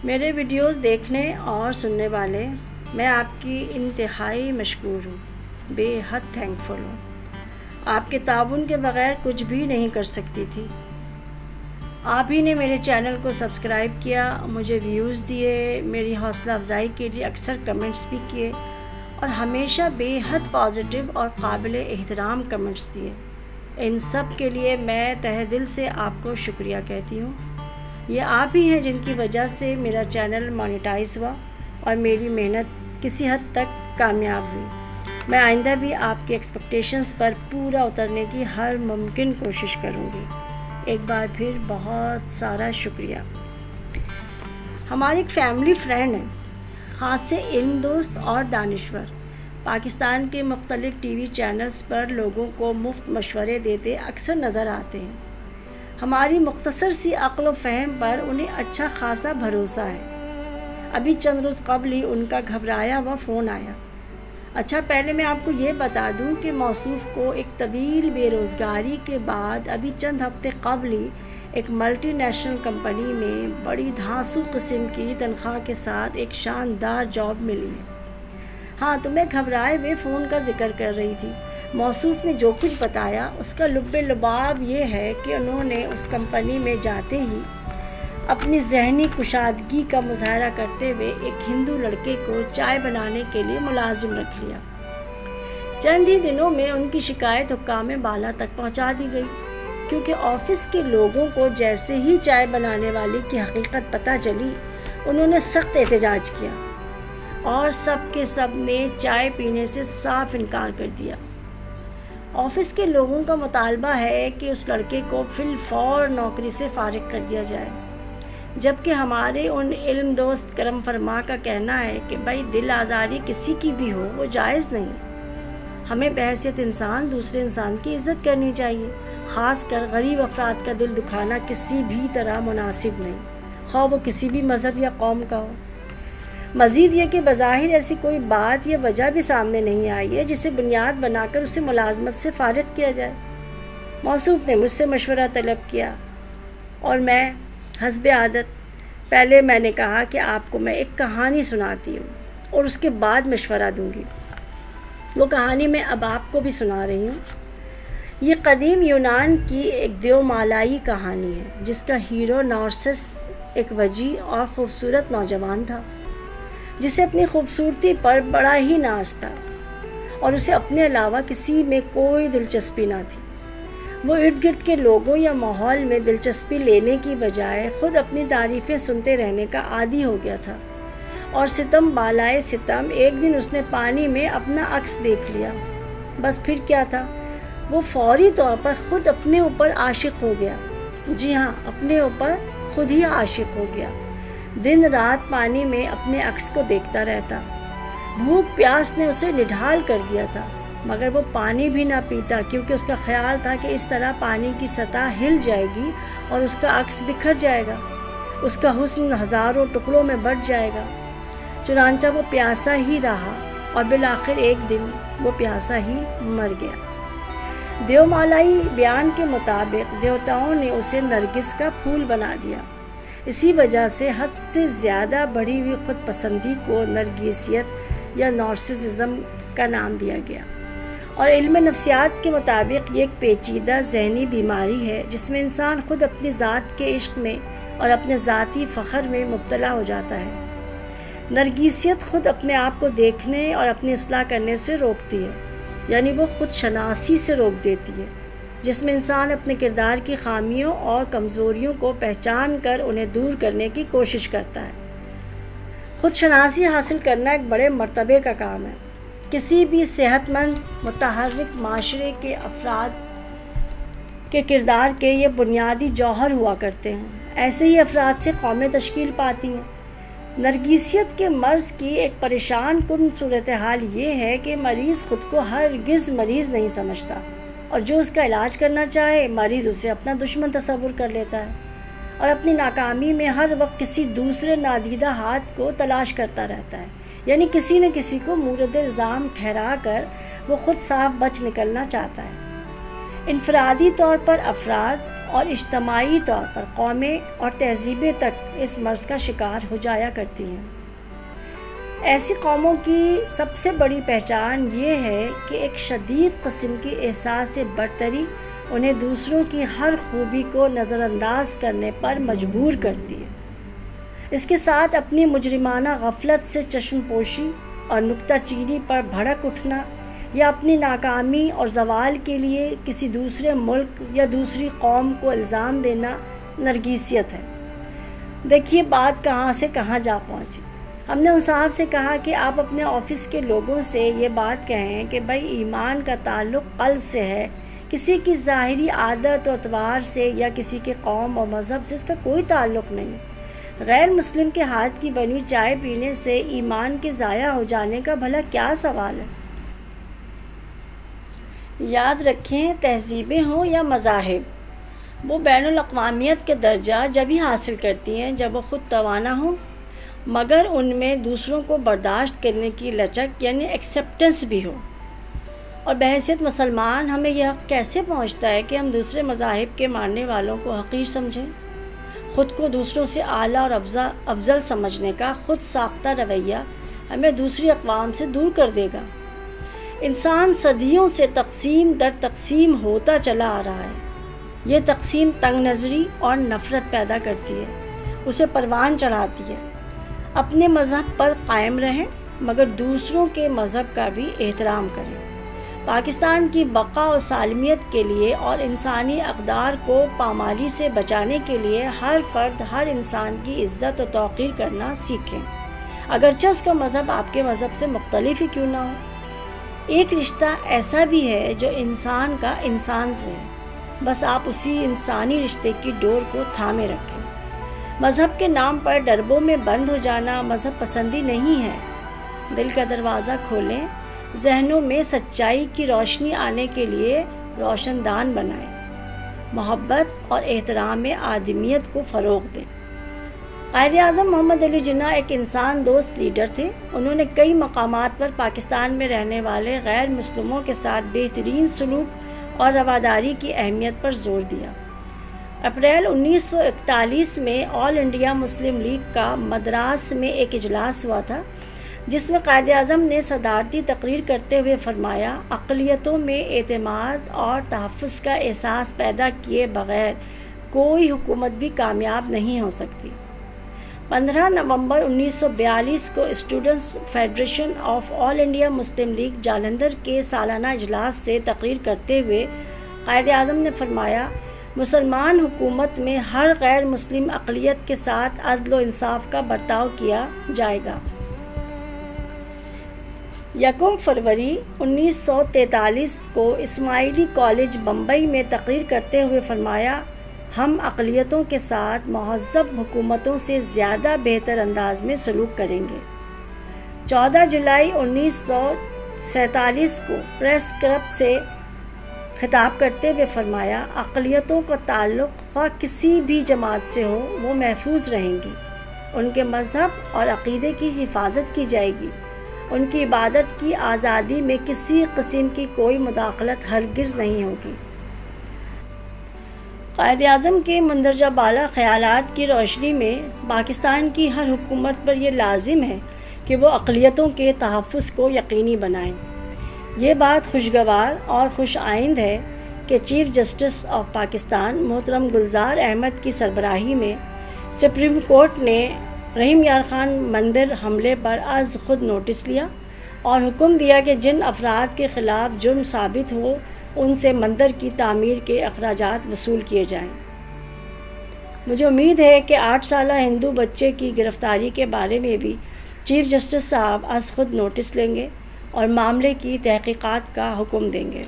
میرے ویڈیوز دیکھنے اور سننے والے، میں آپ کی انتہائی مشکور ہوں، بے حد تھینکفل ہوں۔ آپ کے تعاون کے بغیر کچھ بھی نہیں کر سکتی تھی۔ آپ ہی نے میرے چینل کو سبسکرائب کیا، مجھے ویوز دیے، میری حوصلہ افزائی کے لیے اکثر کمنٹس بھی کیے اور ہمیشہ بے حد پازیٹیو اور قابل احترام کمنٹس دیے۔ ان سب کے لیے میں تہہ دل سے آپ کو شکریہ کہتی ہوں۔ یہ آپ ہی ہیں جن کی وجہ سے میرا چینل مانیٹائز ہوا اور میری محنت کسی حد تک کامیاب ہوئی۔ میں آئندہ بھی آپ کے ایکسپیکٹیشنز پر پورا اترنے کی ہر ممکن کوشش کروں گی۔ ایک بار پھر بہت سارا شکریہ۔ ہماری ایک فیملی فرینڈ ہیں، خاص سے علم دوست اور دانشور، پاکستان کے مختلف ٹی وی چینلز پر لوگوں کو مفت مشورے دیتے اکثر نظر آتے ہیں۔ ہماری مختصر سی عقل و فہم پر انہیں اچھا خاصا بھروسہ ہے۔ ابھی چند روز قبل ہی ان کا گھبرایا ہوا فون آیا۔ اچھا، پہلے میں آپ کو یہ بتا دوں کہ موصوف کو ایک طویل بے روزگاری کے بعد ابھی چند ہفتے قبل ہی ایک ملٹی نیشنل کمپنی میں بڑی دھانسو قسم کی تنخواہ کے ساتھ ایک شاندار جاب ملی ہے۔ ہاں، تو میں گھبرائے ہوئے فون کا ذکر کر رہی تھی۔ موصوف نے جو کچھ بتایا اس کا لب لباب یہ ہے کہ انہوں نے اس کمپنی میں جاتے ہی اپنی ذہنی کشادگی کا مظاہرہ کرتے ہوئے ایک ہندو لڑکے کو چائے بنانے کے لیے ملازم رکھ لیا۔ چند ہی دنوں میں ان کی شکایت حکام بالا تک پہنچا دی گئی، کیونکہ آفس کے لوگوں کو جیسے ہی چائے بنانے والی کی حقیقت پتہ چلی، انہوں نے سخت احتجاج کیا اور سب کے سب نے چائے پینے سے صاف انکار کر دیا۔ آفس کے لوگوں کا مطالبہ ہے کہ اس لڑکے کو فی الفور نوکری سے فارغ کر دیا جائے، جبکہ ہمارے ان علم دوست کرم فرما کا کہنا ہے کہ بھائی دل آزاری کسی کی بھی ہو وہ جائز نہیں۔ ہمیں بحیثیت انسان دوسرے انسان کی عزت کرنی چاہیے، خاص کر غریب افراد کا دل دکھانا کسی بھی طرح مناسب نہیں، خواہ وہ کسی بھی مذہب یا قوم کا ہو۔ مزید یہ کہ بظاہر ایسی کوئی بات یا وجہ بھی سامنے نہیں آئی ہے جسے بنیاد بنا کر اسے ملازمت سے فارغ کیا جائے۔ موصوف نے مجھ سے مشورہ طلب کیا اور میں حسب عادت پہلے میں نے کہا کہ آپ کو میں ایک کہانی سناتی ہوں اور اس کے بعد مشورہ دوں گی۔ وہ کہانی میں اب آپ کو بھی سنا رہی ہوں۔ یہ قدیم یونان کی ایک دیومالائی کہانی ہے جس کا ہیرو نارسس ایک وجیح اور خوبصورت نوجوان تھا جسے اپنی خوبصورتی پر بڑا ہی ناز تھا اور اسے اپنے علاوہ کسی میں کوئی دلچسپی نہ تھی۔ وہ ارد گرد کے لوگوں یا ماحول میں دلچسپی لینے کی بجائے خود اپنی تعریفیں سنتے رہنے کا عادی ہو گیا تھا، اور ستم بالائے ستم ایک دن اس نے پانی میں اپنا عکس دیکھ لیا۔ بس پھر کیا تھا، وہ فوری طور پر خود اپنے اوپر عاشق ہو گیا۔ جی ہاں، اپنے اوپر خود ہی عاشق ہو گیا۔ دن رات پانی میں اپنے عکس کو دیکھتا رہتا۔ بھوک پیاس نے اسے نڈھال کر دیا تھا، مگر وہ پانی بھی نہ پیتا، کیونکہ اس کا خیال تھا کہ اس طرح پانی کی سطح ہل جائے گی اور اس کا عکس بکھر جائے گا، اس کا حسن ہزاروں ٹکڑوں میں بٹ جائے گا۔ چنانچہ وہ پیاسا ہی رہا اور بالآخر ایک دن وہ پیاسا ہی مر گیا۔ دیومالائی بیان کے مطابق دیوتاؤں نے اسے نرگس کا پھول بنا دیا۔ اسی وجہ سے حد سے زیادہ بڑھی ہوئی خود پسندی کو نرگسیت یا نارسسزم کا نام دیا گیا، اور علم نفسیات کے مطابق یہ ایک پیچیدہ ذہنی بیماری ہے جس میں انسان خود اپنی ذات کے عشق میں اور اپنے ذاتی فخر میں مبتلا ہو جاتا ہے۔ نرگسیت خود اپنے آپ کو دیکھنے اور اپنی اصلاح کرنے سے روکتی ہے، یعنی وہ خود شناسی سے روک دیتی ہے، جس میں انسان اپنے کردار کی خامیوں اور کمزوریوں کو پہچان کر انہیں دور کرنے کی کوشش کرتا ہے۔ خود شناسی حاصل کرنا ایک بڑے مرتبے کا کام ہے۔ کسی بھی صحت مند متحرک معاشرے کے افراد کے کردار کے یہ بنیادی جوہر ہوا کرتے ہیں۔ ایسے ہی افراد سے قومیں تشکیل پاتی ہیں۔ نرگسیت کے مرض کی ایک پریشان کن صورتحال یہ ہے کہ مریض خود کو ہرگز مریض نہیں سمجھتا، اور جو اس کا علاج کرنا چاہے مریض اسے اپنا دشمن تصور کر لیتا ہے اور اپنی ناکامی میں ہر وقت کسی دوسرے نادیدہ ہاتھ کو تلاش کرتا رہتا ہے، یعنی کسی نہ کسی کو مورد الزام ٹھہرا کر وہ خود صاف بچ نکلنا چاہتا ہے۔ انفرادی طور پر افراد اور اجتماعی طور پر قومیں اور تہذیبیں تک اس مرض کا شکار ہو جایا کرتی ہیں۔ ایسی قوموں کی سب سے بڑی پہچان یہ ہے کہ ایک شدید قسم کی احساس برتری انہیں دوسروں کی ہر خوبی کو نظر انداز کرنے پر مجبور کرتی ہے۔ اس کے ساتھ اپنی مجرمانہ غفلت سے چشم پوشی اور نکتہ چینی پر بھڑک اٹھنا یا اپنی ناکامی اور زوال کے لیے کسی دوسرے ملک یا دوسری قوم کو الزام دینا نرگسیت ہے۔ دیکھیے بات کہاں سے کہاں جا پہنچی۔ ہم نے اس صاحب سے کہا کہ آپ اپنے آفس کے لوگوں سے یہ بات کہیں کہ بھائی ایمان کا تعلق قلب سے ہے، کسی کی ظاہری عادت و اعتبار سے یا کسی کے قوم اور مذہب سے اس کا کوئی تعلق نہیں۔ غیر مسلم کے ہاتھ کی بنی چائے پینے سے ایمان کے ضائع ہو جانے کا بھلا کیا سوال ہے؟ یاد رکھیں، تہذیبیں ہوں یا مذاہب، وہ بین الاقوامیت کے درجہ جب ہی حاصل کرتی ہیں جب وہ خود توانا ہوں، مگر ان میں دوسروں کو برداشت کرنے کی لچک یعنی ایکسیپٹنس بھی ہو۔ اور بحیثیت مسلمان ہمیں یہ حق کیسے پہنچتا ہے کہ ہم دوسرے مذاہب کے ماننے والوں کو حقیر سمجھیں؟ خود کو دوسروں سے اعلیٰ اور افضل سمجھنے کا خود ساختہ رویہ ہمیں دوسری اقوام سے دور کر دے گا۔ انسان صدیوں سے تقسیم در تقسیم ہوتا چلا آ رہا ہے۔ یہ تقسیم تنگ نظری اور نفرت پیدا کرتی ہے، اسے پروان چڑھاتی ہے۔ اپنے مذہب پر قائم رہیں مگر دوسروں کے مذہب کا بھی احترام کریں۔ پاکستان کی بقا و سالمیت کے لیے اور انسانی اقدار کو پامالی سے بچانے کے لیے ہر فرد ہر انسان کی عزت و توقیر کرنا سیکھیں، اگرچہ اس کا مذہب آپ کے مذہب سے مختلف ہی کیوں نہ ہو۔ ایک رشتہ ایسا بھی ہے جو انسان کا انسان سے ہے، بس آپ اسی انسانی رشتے کی ڈور کو تھامے رکھیں۔ مذہب کے نام پر ڈربوں میں بند ہو جانا مذہب پسندی نہیں ہے۔ دل کا دروازہ کھولیں، ذہنوں میں سچائی کی روشنی آنے کے لیے روشن دان بنائیں، محبت اور احترام آدمیت کو فروغ دیں۔ قائد اعظم محمد علی جناح ایک انسان دوست لیڈر تھے۔ انہوں نے کئی مقامات پر پاکستان میں رہنے والے غیر مسلموں کے ساتھ بہترین سلوک اور رواداری کی اہمیت پر زور دیا۔ اپریل 1941 میں آل انڈیا مسلم لیگ کا مدراس میں ایک اجلاس ہوا تھا، جس میں قائد اعظم نے صدارتی تقریر کرتے ہوئے فرمایا، اقلیتوں میں اعتماد اور تحفظ کا احساس پیدا کیے بغیر کوئی حکومت بھی کامیاب نہیں ہو سکتی۔ 15 نومبر 1942 کو students federation of all India Muslim league Jalandhar کے سالانہ اجلاس سے تقریر کرتے ہوئے قائد اعظم نے فرمایا، مسلمان حکومت میں ہر غیر مسلم اقلیت کے ساتھ عدل و انصاف کا برتاؤ کیا جائے گا۔ 1 فروری 1943 کو اسماعیلی کالج بمبئی میں تقریر کرتے ہوئے فرمایا، ہم اقلیتوں کے ساتھ مہذب حکومتوں سے زیادہ بہتر انداز میں سلوک کریں گے۔ 14 جولائی 1947 کو پریس کلب سے خطاب کرتے ہوئے فرمایا، اقلیتوں کا تعلق خواہ کسی بھی جماعت سے ہو وہ محفوظ رہیں گی، ان کے مذہب اور عقیدے کی حفاظت کی جائے گی، ان کی عبادت کی آزادی میں کسی قسم کی کوئی مداخلت ہرگز نہیں ہوگی۔ قائد اعظم کے مندرجہ بالا خیالات کی روشنی میں پاکستان کی ہر حکومت پر یہ لازم ہے کہ وہ اقلیتوں کے تحفظ کو یقینی بنائیں۔ یہ بات خوشگوار اور خوش آئند ہے کہ چیف جسٹس آف پاکستان محترم گلزار احمد کی سربراہی میں سپریم کورٹ نے رحیم یار خان مندر حملے پر از خود نوٹس لیا اور حکم دیا کہ جن افراد کے خلاف جرم ثابت ہو ان سے مندر کی تعمیر کے اخراجات وصول کیے جائیں۔ مجھے امید ہے کہ 8 سالہ ہندو بچے کی گرفتاری کے بارے میں بھی چیف جسٹس صاحب از خود نوٹس لیں گے اور معاملے کی تحقیقات کا حکم دیں گے۔